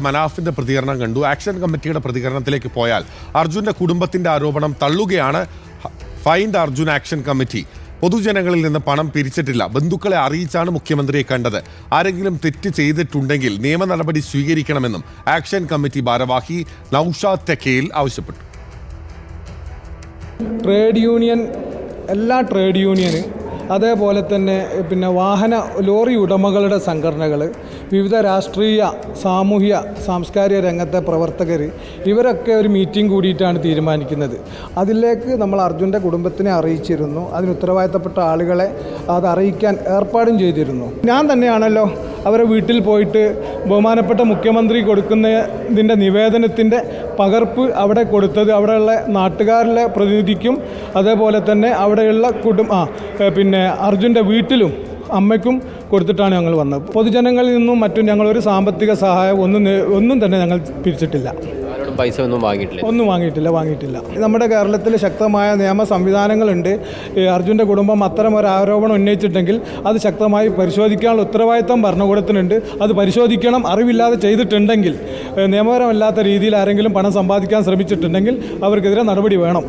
മനാഫിന്റെ പ്രതികരണം കണ്ടു. ആക്ഷൻ കമ്മിറ്റിയുടെ പ്രതികരണത്തിലേക്ക് പോയാൽ അർജുന്റെ കുടുംബത്തിന്റെ ആരോപണം തള്ളുകയാണ് ഫൈൻഡ് അർജുൻ ആക്ഷൻ കമ്മിറ്റി. പൊതുജനങ്ങളിൽ നിന്ന് പണം പിരിച്ചിട്ടില്ല, ബന്ധുക്കളെ അറിയിച്ചാണ് മുഖ്യമന്ത്രിയെ കണ്ടത്. ആരെങ്കിലും തെറ്റ് ചെയ്തിട്ടുണ്ടെങ്കിൽ നിയമ നടപടി സ്വീകരിക്കണമെന്നും ആക്ഷൻ കമ്മിറ്റി ഭാരവാഹി നൌഷാദ് തെക്കേൽ ആവശ്യപ്പെട്ടു. ട്രേഡ് യൂണിയൻ, എല്ലാ ട്രേഡ് യൂണിയന്, അതേപോലെ തന്നെ വാഹന ലോറി ഉടമകളുടെ സംഘടനകൾ, വിവിധ രാഷ്ട്രീയ, സാമൂഹ്യ, സാംസ്കാരിക രംഗത്തെ പ്രവർത്തകർ, ഇവരൊക്കെ ഒരു മീറ്റിംഗ് കൂടിയിട്ടാണ് തീരുമാനിക്കുന്നത്. അതിലേക്ക് നമ്മൾ അർജുൻ്റെ കുടുംബത്തിനെ അറിയിച്ചിരുന്നു. അതിന് ഉത്തരവാദിത്തപ്പെട്ട ആളുകളെ അത് അറിയിക്കാൻ ഏർപ്പാടും ചെയ്തിരുന്നു. ഞാൻ തന്നെയാണല്ലോ അവരെ വീട്ടിൽ പോയിട്ട് ബഹുമാനപ്പെട്ട മുഖ്യമന്ത്രി കൊടുക്കുന്നതിൻ്റെ നിവേദനത്തിൻ്റെ പകർപ്പ് അവിടെ കൊടുത്തത്. അവിടെയുള്ള നാട്ടുകാരിലെ പ്രതിനിധിക്കും അതേപോലെ തന്നെ അവിടെയുള്ള അർജുൻ്റെ വീട്ടിലും അമ്മയ്ക്കും കൊടുത്തിട്ടാണ് ഞങ്ങൾ വന്നത്. പൊതുജനങ്ങളിൽ നിന്നും മറ്റും ഞങ്ങളൊരു സാമ്പത്തിക സഹായം ഒന്നും തന്നെ ഞങ്ങൾ പിരിച്ചിട്ടില്ല. പൈസ ഒന്നും വാങ്ങിയിട്ടില്ല. നമ്മുടെ കേരളത്തിൽ ശക്തമായ നിയമ സംവിധാനങ്ങളുണ്ട്. അർജുൻ്റെ കുടുംബം അത്തരം ഒരു ആരോപണം ഉന്നയിച്ചിട്ടുണ്ടെങ്കിൽ അത് ശക്തമായി പരിശോധിക്കാനുള്ള ഉത്തരവാദിത്തം ഭരണകൂടത്തിനുണ്ട്. അത് പരിശോധിക്കണം. അറിവില്ലാതെ ചെയ്തിട്ടുണ്ടെങ്കിൽ, നിയമപരമല്ലാത്ത രീതിയിൽ ആരെങ്കിലും പണം സമ്പാദിക്കാൻ ശ്രമിച്ചിട്ടുണ്ടെങ്കിൽ അവർക്കെതിരെ നടപടി വേണം.